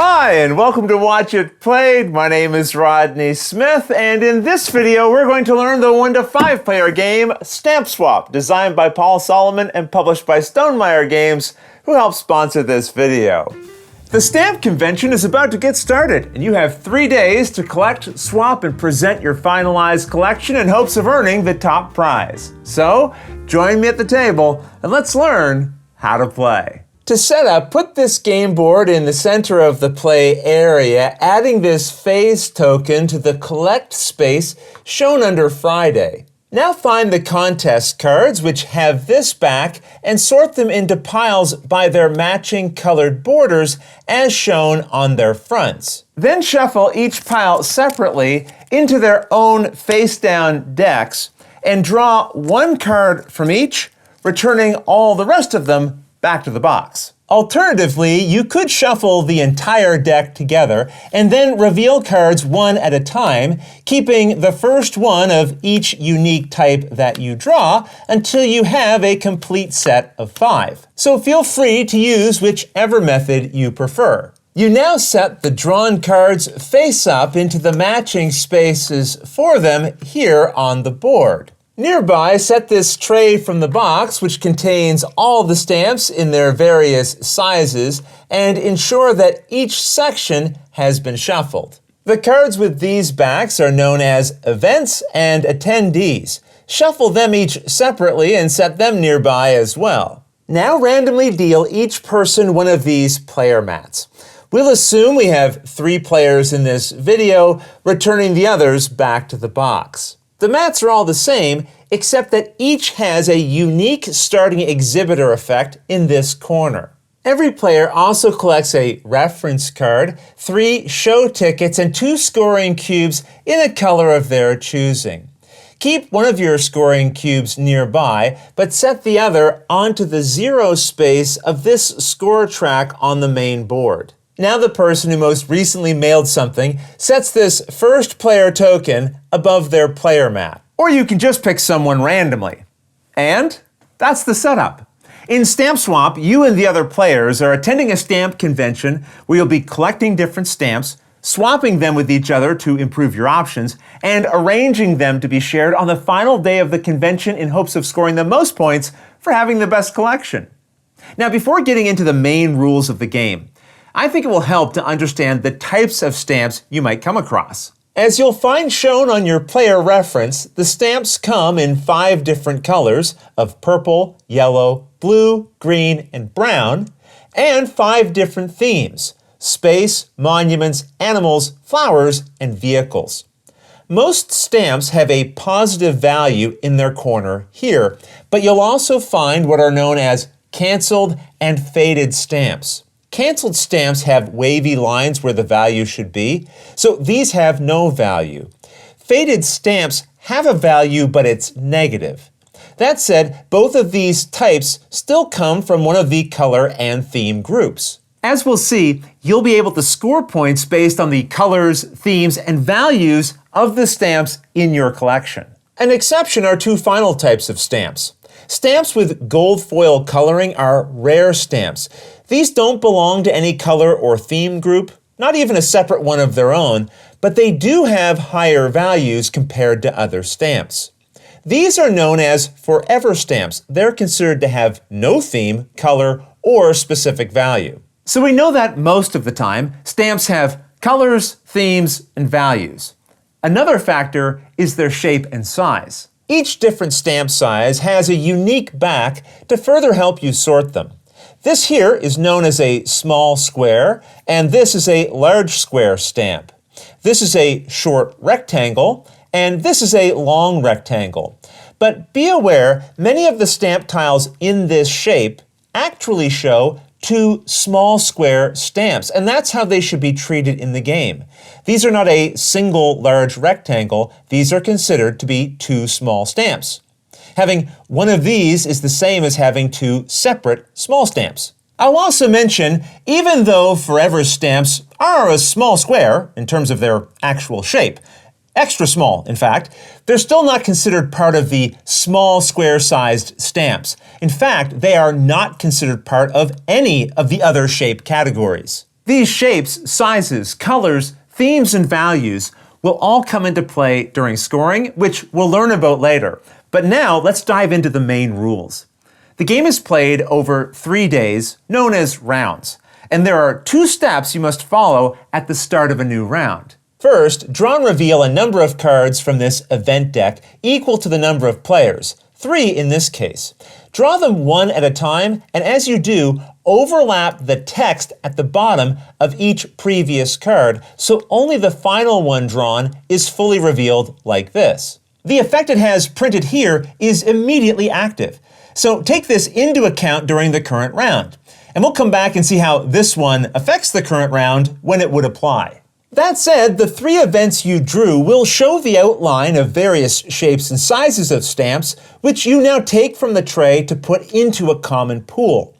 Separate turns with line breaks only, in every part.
Hi, and welcome to Watch It Played. My name is Rodney Smith, and in this video, we're going to learn the 1 to 5 player game Stamp Swap, designed by Paul Solomon and published by Stonemaier Games, who helped sponsor this video. The stamp convention is about to get started, and you have 3 days to collect, swap, and present your finalized collection in hopes of earning the top prize. So, join me at the table, and let's learn how to play. To set up, put this game board in the center of the play area, adding this phase token to the collect space shown under Friday. Now find the contest cards, which have this back, and sort them into piles by their matching colored borders as shown on their fronts. Then shuffle each pile separately into their own face-down decks and draw 1 card from each, returning all the rest of them back to the box. Alternatively, you could shuffle the entire deck together and then reveal cards one at a time, keeping the first one of each unique type that you draw until you have a complete set of 5. So feel free to use whichever method you prefer. You now set the drawn cards face up into the matching spaces for them here on the board. Nearby, set this tray from the box, which contains all the stamps in their various sizes, and ensure that each section has been shuffled. The cards with these backs are known as events and attendees. Shuffle them each separately and set them nearby as well. Now randomly deal each person one of these player mats. We'll assume we have 3 players in this video, returning the others back to the box. The mats are all the same, except that each has a unique starting exhibitor effect in this corner. Every player also collects a reference card, 3 show tickets, and 2 scoring cubes in a color of their choosing. Keep one of your scoring cubes nearby, but set the other onto the 0 space of this score track on the main board. Now the person who most recently mailed something sets this first player token above their player mat. Or you can just pick someone randomly. And that's the setup. In Stamp Swap, you and the other players are attending a stamp convention where you'll be collecting different stamps, swapping them with each other to improve your options, and arranging them to be shared on the final day of the convention in hopes of scoring the most points for having the best collection. Now, before getting into the main rules of the game, I think it will help to understand the types of stamps you might come across. As you'll find shown on your player reference, the stamps come in 5 different colors of purple, yellow, blue, green, and brown, and 5 different themes: space, monuments, animals, flowers, and vehicles. Most stamps have a positive value in their corner here, but you'll also find what are known as canceled and faded stamps. Canceled stamps have wavy lines where the value should be, so these have no value. Faded stamps have a value, but it's negative. That said, both of these types still come from one of the color and theme groups. As we'll see, you'll be able to score points based on the colors, themes, and values of the stamps in your collection. An exception are 2 final types of stamps. Stamps with gold foil coloring are rare stamps. These don't belong to any color or theme group, not even a separate one of their own, but they do have higher values compared to other stamps. These are known as forever stamps. They're considered to have no theme, color, or specific value. So we know that most of the time, stamps have colors, themes, and values. Another factor is their shape and size. Each different stamp size has a unique back to further help you sort them. This here is known as a small square, and this is a large square stamp. This is a short rectangle, and this is a long rectangle. But be aware, many of the stamp tiles in this shape actually show 2 small square stamps, and that's how they should be treated in the game. These are not a single large rectangle. These are considered to be 2 small stamps. Having one of these is the same as having 2 separate small stamps. I'll also mention, even though forever stamps are a small square in terms of their actual shape, extra small, in fact, they're still not considered part of the small square-sized stamps. In fact, they are not considered part of any of the other shape categories. These shapes, sizes, colors, themes, and values will all come into play during scoring, which we'll learn about later. But now let's dive into the main rules. The game is played over 3 days, known as rounds, and there are 2 steps you must follow at the start of a new round. First, draw and reveal a number of cards from this event deck equal to the number of players, 3 in this case. Draw them one at a time, and as you do, overlap the text at the bottom of each previous card, so only the final one drawn is fully revealed like this. The effect it has printed here is immediately active, so take this into account during the current round. And we'll come back and see how this one affects the current round when it would apply. That said, the 3 events you drew will show the outline of various shapes and sizes of stamps, which you now take from the tray to put into a common pool.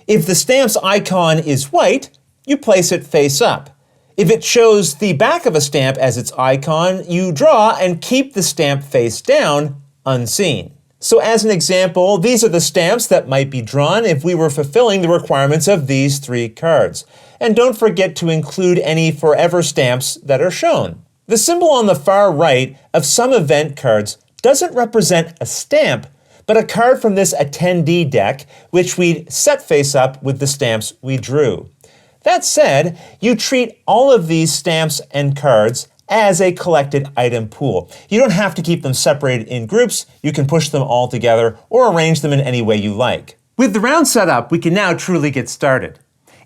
If the stamp's icon is white, you place it face up. If it shows the back of a stamp as its icon, you draw and keep the stamp face down, unseen. So as an example, these are the stamps that might be drawn if we were fulfilling the requirements of these 3 cards. And don't forget to include any forever stamps that are shown. The symbol on the far right of some event cards doesn't represent a stamp, but a card from this attendee deck, which we'd set face up with the stamps we drew. That said, you treat all of these stamps and cards as a collected item pool. You don't have to keep them separated in groups. You can push them all together or arrange them in any way you like. With the round set up, we can now truly get started.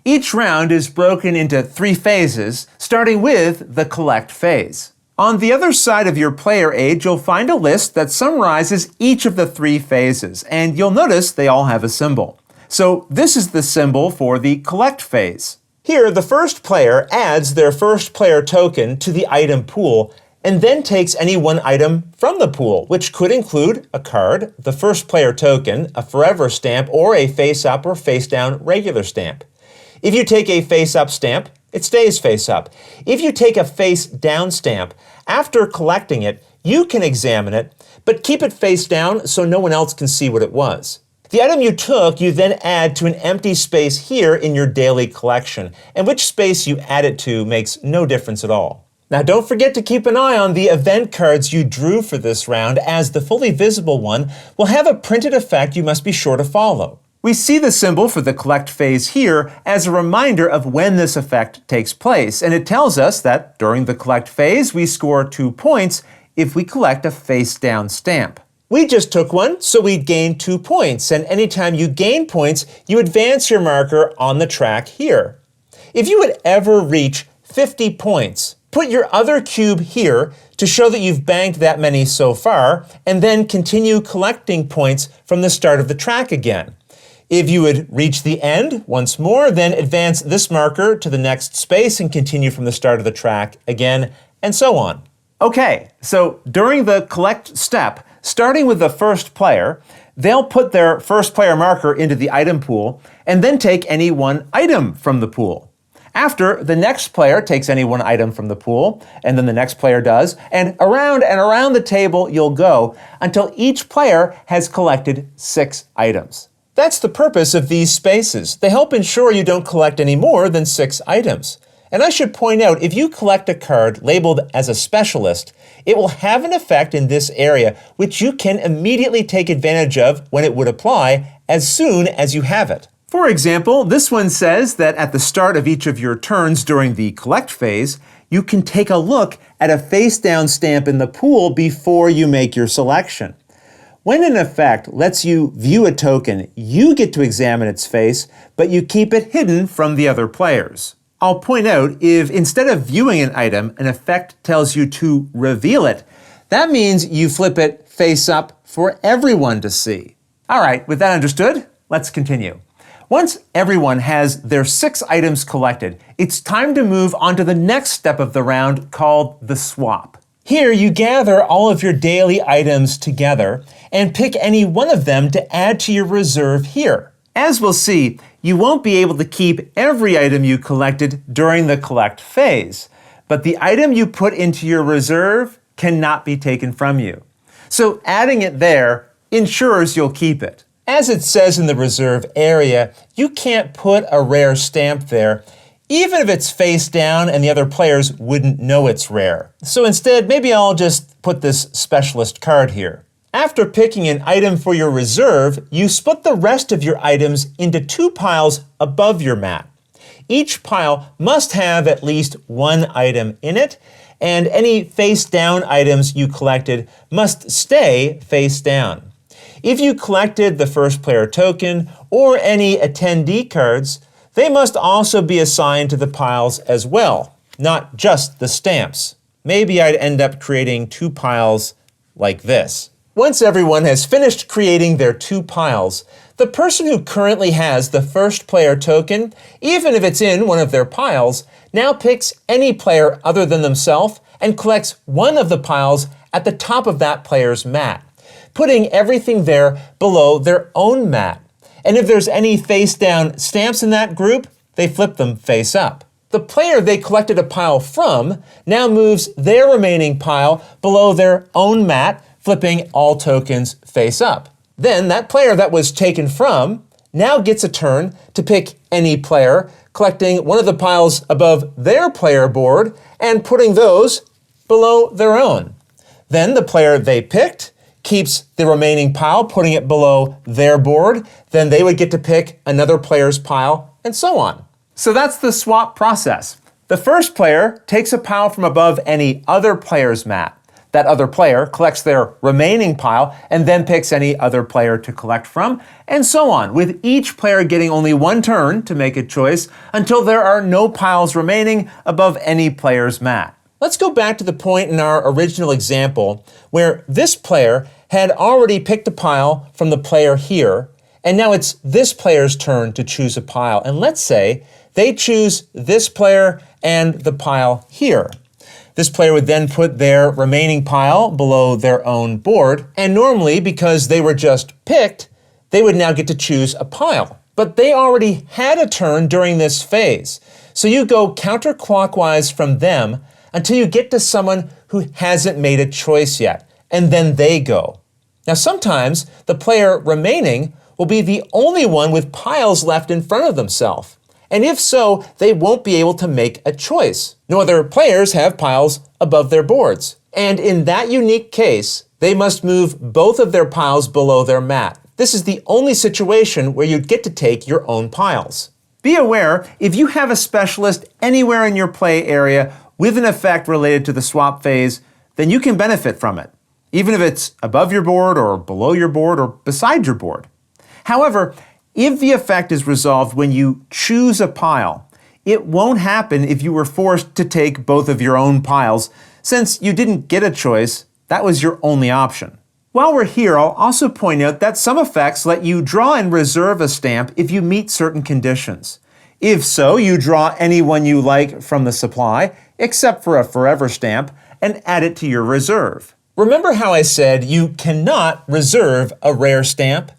Each round is broken into 3 phases, starting with the collect phase. On the other side of your player aid, you'll find a list that summarizes each of the 3 phases, and you'll notice they all have a symbol. So this is the symbol for the collect phase. Here, the first player adds their first player token to the item pool and then takes any one item from the pool, which could include a card, the first player token, a forever stamp, or a face-up or face-down regular stamp. If you take a face-up stamp, it stays face-up. If you take a face-down stamp, after collecting it, you can examine it, but keep it face down so no one else can see what it was. The item you took, you then add to an empty space here in your daily collection, and which space you add it to makes no difference at all. Now don't forget to keep an eye on the event cards you drew for this round, as the fully visible one will have a printed effect you must be sure to follow. We see the symbol for the collect phase here as a reminder of when this effect takes place, and it tells us that during the collect phase we score 2 points if we collect a face-down stamp. We just took one, so we'd gain 2 points, and anytime you gain points, you advance your marker on the track here. If you would ever reach 50 points, put your other cube here to show that you've banked that many so far, and then continue collecting points from the start of the track again. If you would reach the end once more, then advance this marker to the next space and continue from the start of the track again, and so on. Okay, so during the collect step, starting with the first player, they'll put their first player marker into the item pool and then take any one item from the pool. After, the next player takes any one item from the pool, and then the next player does, and around the table you'll go until each player has collected 6 items. That's the purpose of these spaces. They help ensure you don't collect any more than 6 items. And I should point out, if you collect a card labeled as a specialist, it will have an effect in this area which you can immediately take advantage of when it would apply as soon as you have it. For example, this one says that at the start of each of your turns during the collect phase, you can take a look at a face-down stamp in the pool before you make your selection. When an effect lets you view a token, you get to examine its face, but you keep it hidden from the other players. I'll point out, if instead of viewing an item, an effect tells you to reveal it, that means you flip it face up for everyone to see. All right, with that understood, let's continue. Once everyone has their 6 items collected, it's time to move on to the next step of the round called the swap. Here you gather all of your daily items together and pick any one of them to add to your reserve here. As we'll see, you won't be able to keep every item you collected during the collect phase, but the item you put into your reserve cannot be taken from you. So adding it there ensures you'll keep it. As it says in the reserve area, you can't put a rare stamp there even if it's face down and the other players wouldn't know it's rare. So instead, maybe I'll just put this specialist card here. After picking an item for your reserve, you split the rest of your items into 2 piles above your mat. Each pile must have at least 1 item in it, and any face down items you collected must stay face down. If you collected the first player token or any attendee cards, they must also be assigned to the piles as well, not just the stamps. Maybe I'd end up creating 2 piles like this. Once everyone has finished creating their 2 piles, the person who currently has the first player token, even if it's in one of their piles, now picks any player other than themselves and collects one of the piles at the top of that player's mat, putting everything there below their own mat. And if there's any face down stamps in that group, they flip them face up. The player they collected a pile from now moves their remaining pile below their own mat, flipping all tokens face up. Then that player that was taken from now gets a turn to pick any player, collecting one of the piles above their player board and putting those below their own. Then the player they picked keeps the remaining pile, putting it below their board. Then they would get to pick another player's pile, and so on. So that's the swap process. The first player takes a pile from above any other player's mat. That other player collects their remaining pile and then picks any other player to collect from, and so on, with each player getting only 1 turn to make a choice until there are no piles remaining above any player's mat. Let's go back to the point in our original example where this player had already picked a pile from the player here, and now it's this player's turn to choose a pile. And let's say they choose this player and the pile here. This player would then put their remaining pile below their own board, and normally, because they were just picked, they would now get to choose a pile. But they already had a turn during this phase, so you go counterclockwise from them until you get to someone who hasn't made a choice yet, and then they go. Now sometimes the player remaining will be the only one with piles left in front of themselves. And if so, they won't be able to make a choice. No other players have piles above their boards. And in that unique case, they must move both of their piles below their mat. This is the only situation where you'd get to take your own piles. Be aware, if you have a specialist anywhere in your play area with an effect related to the swap phase, then you can benefit from it, even if it's above your board or below your board or beside your board. However, if the effect is resolved when you choose a pile, it won't happen if you were forced to take both of your own piles. Since you didn't get a choice, that was your only option. While we're here, I'll also point out that some effects let you draw and reserve a stamp if you meet certain conditions. If so, you draw any one you like from the supply, except for a forever stamp, and add it to your reserve. Remember how I said you cannot reserve a rare stamp?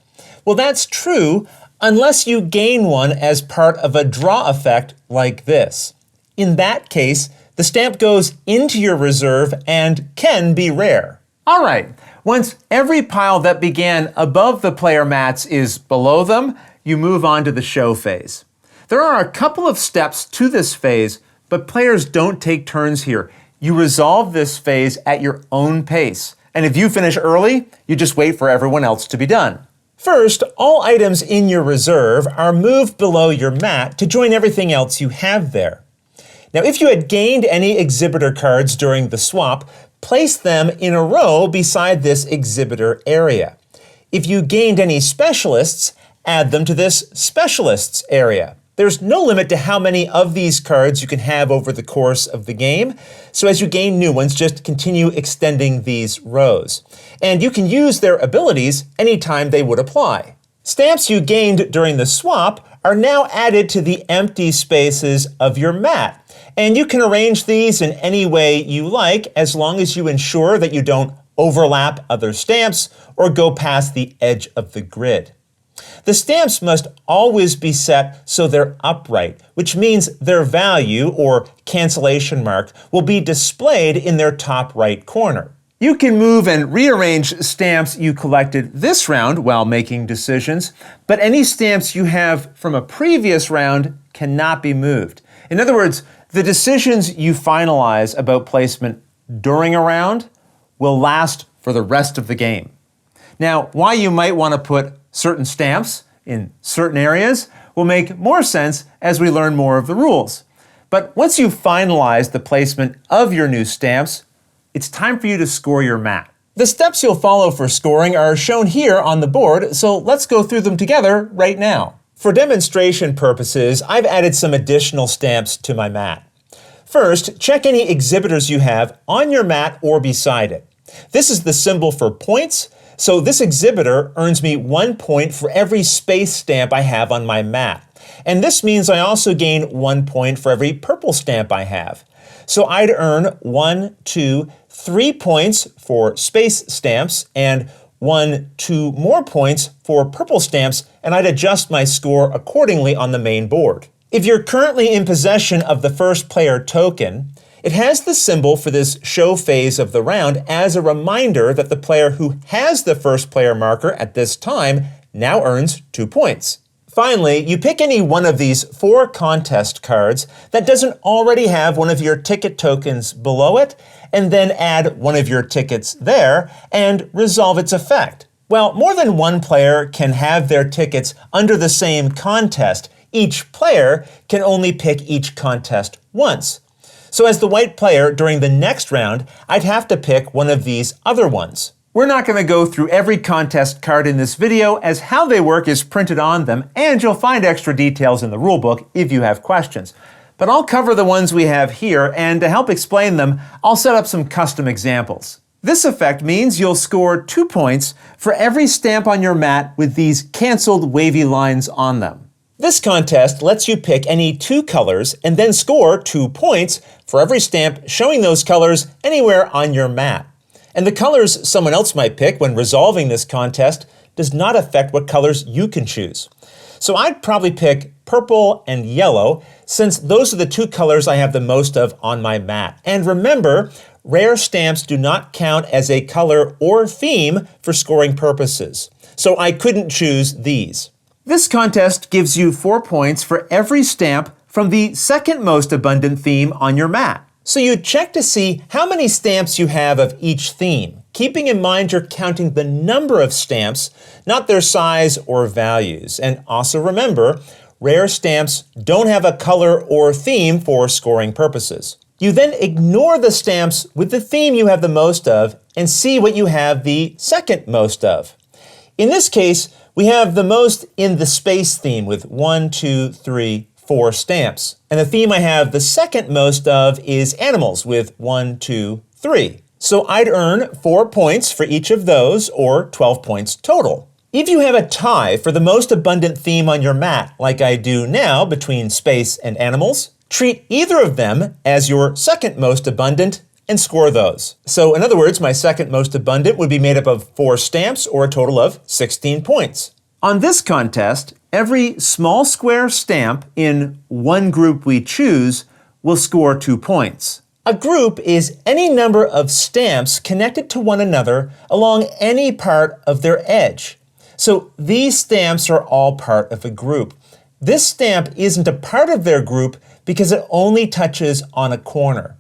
Well, that's true unless you gain one as part of a draw effect like this. In that case, the stamp goes into your reserve and can be rare. All right, once every pile that began above the player mats is below them, you move on to the show phase. There are a couple of steps to this phase, but players don't take turns here. You resolve this phase at your own pace. And if you finish early, you just wait for everyone else to be done. First, all items in your reserve are moved below your mat to join everything else you have there. Now, if you had gained any exhibitor cards during the swap, place them in a row beside this exhibitor area. If you gained any specialists, add them to this specialists area. There's no limit to how many of these cards you can have over the course of the game, so as you gain new ones, just continue extending these rows. And you can use their abilities anytime they would apply. Stamps you gained during the swap are now added to the empty spaces of your mat, and you can arrange these in any way you like as long as you ensure that you don't overlap other stamps or go past the edge of the grid. The stamps must always be set so they're upright, which means their value, or cancellation mark, will be displayed in their top right corner. You can move and rearrange stamps you collected this round while making decisions, but any stamps you have from a previous round cannot be moved. In other words, the decisions you finalize about placement during a round will last for the rest of the game. Now, why you might want to put certain stamps in certain areas will make more sense as we learn more of the rules. But once you've finalized the placement of your new stamps, it's time for you to score your mat. The steps you'll follow for scoring are shown here on the board, so let's go through them together right now. For demonstration purposes, I've added some additional stamps to my mat. First, check any exhibitors you have on your mat or beside it. This is the symbol for points, so this exhibitor earns me 1 point for every space stamp I have on my mat. And this means I also gain 1 point for every purple stamp I have. So I'd earn 1, 2, 3 points for space stamps and 1, 2 more points for purple stamps, and I'd adjust my score accordingly on the main board. If you're currently in possession of the first player token, it has the symbol for this show phase of the round as a reminder that the player who has the first player marker at this time now earns 2 points. Finally, you pick any one of these 4 contest cards that doesn't already have one of your ticket tokens below it, and then add one of your tickets there and resolve its effect. Well, more than one player can have their tickets under the same contest. Each player can only pick each contest once. So as the white player during the next round, I'd have to pick one of these other ones. We're not going to go through every contest card in this video, as how they work is printed on them, and you'll find extra details in the rulebook if you have questions. But I'll cover the ones we have here, and to help explain them, I'll set up some custom examples. This effect means you'll score 2 points for every stamp on your mat with these canceled wavy lines on them. This contest lets you pick any 2 colors and then score 2 points for every stamp showing those colors anywhere on your mat. And the colors someone else might pick when resolving this contest does not affect what colors you can choose. So I'd probably pick purple and yellow, since those are the 2 colors I have the most of on my mat. And remember, rare stamps do not count as a color or theme for scoring purposes. So I couldn't choose these. This contest gives you 4 points for every stamp from the second most abundant theme on your mat. So you check to see how many stamps you have of each theme, keeping in mind you're counting the number of stamps, not their size or values. And also remember, rare stamps don't have a color or theme for scoring purposes. You then ignore the stamps with the theme you have the most of and see what you have the second most of. In this case, we have the most in the space theme with 1, 2, 3, 4 stamps. And the theme I have the second most of is animals with 1, 2, 3. So I'd earn 4 points for each of those, or 12 points total. If you have a tie for the most abundant theme on your mat, like I do now between space and animals, treat either of them as your second most abundant and score those. So in other words, my second most abundant would be made up of 4 stamps, or a total of 16 points. On this contest, every small square stamp in one group we choose will score 2 points. A group is any number of stamps connected to one another along any part of their edge. So these stamps are all part of a group. This stamp isn't a part of their group because it only touches on a corner.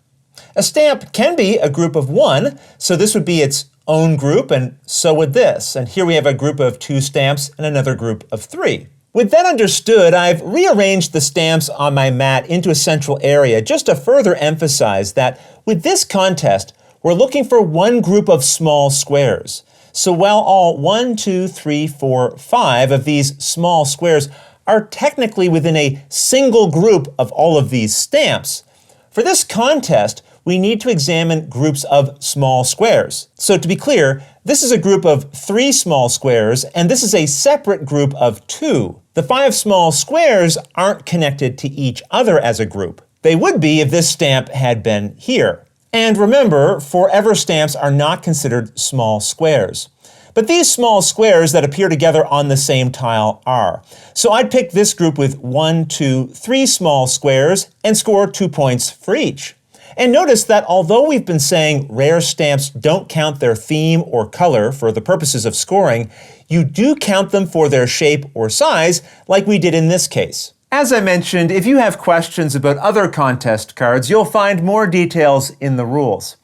A stamp can be a group of 1, so this would be its own group, and so would this. And here we have a group of 2 stamps and another group of 3. With that understood, I've rearranged the stamps on my mat into a central area just to further emphasize that with this contest, we're looking for one group of small squares. So while all 1, 2, 3, 4, 5 of these small squares are technically within a single group of all of these stamps, for this contest, we need to examine groups of small squares. So to be clear, this is a group of 3 small squares, and this is a separate group of 2. The 5 small squares aren't connected to each other as a group. They would be if this stamp had been here. And remember, forever stamps are not considered small squares. But these small squares that appear together on the same tile are. So I'd pick this group with 1, 2, 3 small squares and score 2 points for each. And notice that although we've been saying rare stamps don't count their theme or color for the purposes of scoring, you do count them for their shape or size, like we did in this case. As I mentioned, if you have questions about other contest cards, you'll find more details in the rules.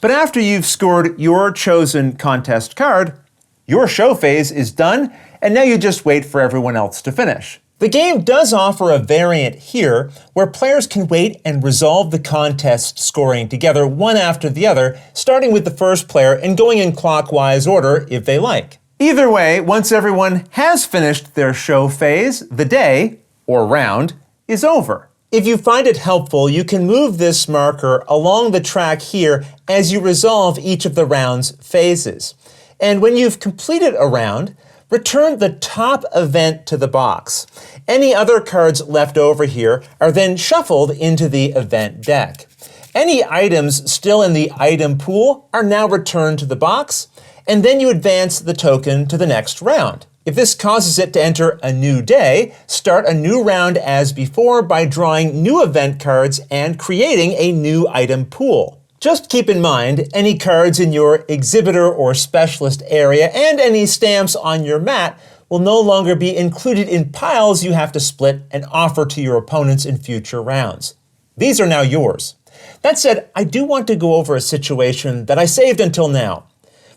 But after you've scored your chosen contest card, your show phase is done, and now you just wait for everyone else to finish. The game does offer a variant here where players can wait and resolve the contest scoring together one after the other, starting with the first player and going in clockwise order if they like. Either way, once everyone has finished their show phase, the day, or round, is over. If you find it helpful, you can move this marker along the track here as you resolve each of the round's phases. And when you've completed a round, return the top event to the box. Any other cards left over here are then shuffled into the event deck. Any items still in the item pool are now returned to the box, and then you advance the token to the next round. If this causes it to enter a new day, start a new round as before by drawing new event cards and creating a new item pool. Just keep in mind, any cards in your exhibitor or specialist area and any stamps on your mat will no longer be included in piles you have to split and offer to your opponents in future rounds. These are now yours. That said, I do want to go over a situation that I saved until now.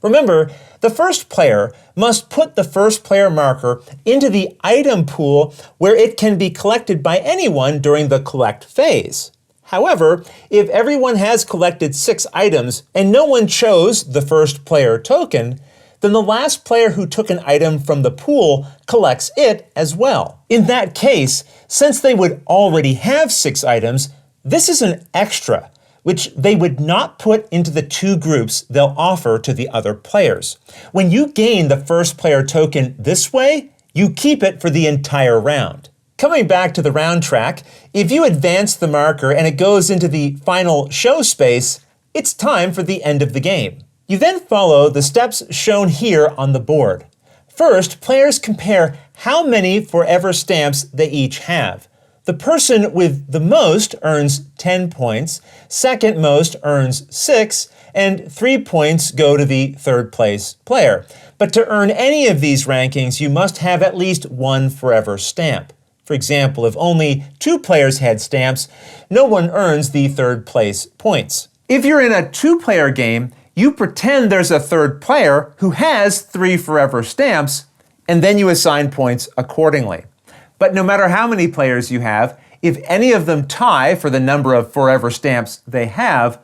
Remember, the first player must put the first player marker into the item pool where it can be collected by anyone during the collect phase. However, if everyone has collected 6 items and no one chose the first player token, then the last player who took an item from the pool collects it as well. In that case, since they would already have 6 items, this is an extra, which they would not put into the 2 groups they'll offer to the other players. When you gain the first player token this way, you keep it for the entire round. Coming back to the round track, if you advance the marker and it goes into the final show space, it's time for the end of the game. You then follow the steps shown here on the board. First, players compare how many forever stamps they each have. The person with the most earns 10 points, second most earns 6, and 3 points go to the third place player. But to earn any of these rankings, you must have at least 1 forever stamp. For example, if only 2 players had stamps, no one earns the third place points. If you're in a 2-player game, you pretend there's a third player who has 3 forever stamps, and then you assign points accordingly. But no matter how many players you have, if any of them tie for the number of forever stamps they have,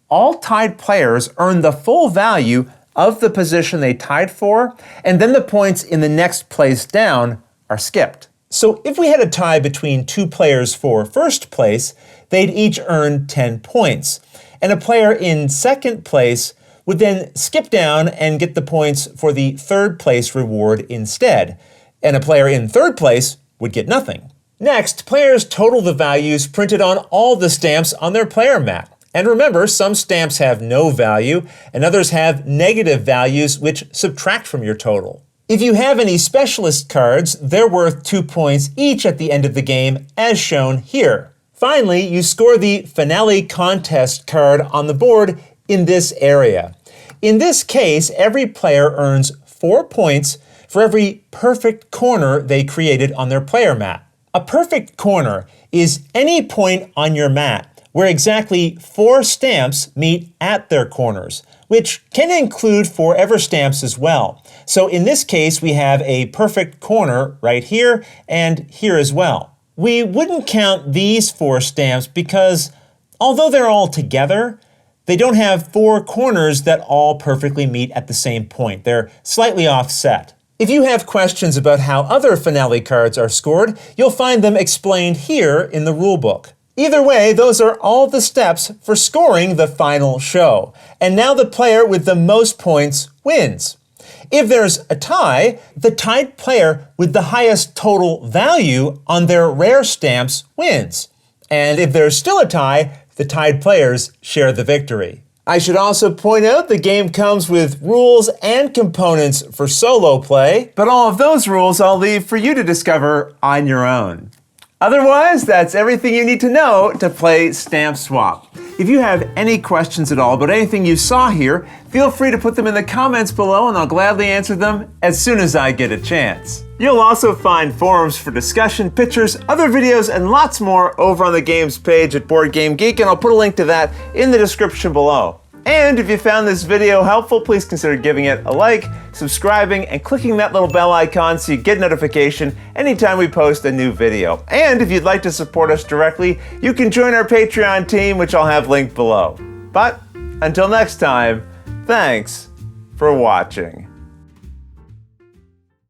all tied players earn the full value of the position they tied for, and then the points in the next place down are skipped. So if we had a tie between 2 players for first place, they'd each earn 10 points. And a player in second place would then skip down and get the points for the third place reward instead. And a player in third place would get nothing. Next, players total the values printed on all the stamps on their player mat. And remember, some stamps have no value and others have negative values which subtract from your total. If you have any specialist cards, they're worth 2 points each at the end of the game, as shown here. Finally, you score the finale contest card on the board in this area. In this case, every player earns 4 points for every perfect corner they created on their player mat. A perfect corner is any point on your mat where exactly 4 stamps meet at their corners, which can include forever stamps as well. So in this case, we have a perfect corner right here and here as well. We wouldn't count these 4 stamps because although they're all together, they don't have 4 corners that all perfectly meet at the same point. They're slightly offset. If you have questions about how other finale cards are scored, you'll find them explained here in the rulebook. Either way, those are all the steps for scoring the final show. And now the player with the most points wins. If there's a tie, the tied player with the highest total value on their rare stamps wins. And if there's still a tie, the tied players share the victory. I should also point out the game comes with rules and components for solo play, but all of those rules I'll leave for you to discover on your own. Otherwise, that's everything you need to know to play Stamp Swap. If you have any questions at all about anything you saw here, feel free to put them in the comments below and I'll gladly answer them as soon as I get a chance. You'll also find forums for discussion, pictures, other videos, and lots more over on the games page at Board Game Geek, and I'll put a link to that in the description below. And if you found this video helpful, please consider giving it a like, subscribing, and clicking that little bell icon so you get notification anytime we post a new video. And if you'd like to support us directly, you can join our Patreon team, which I'll have linked below. But until next time, thanks for watching.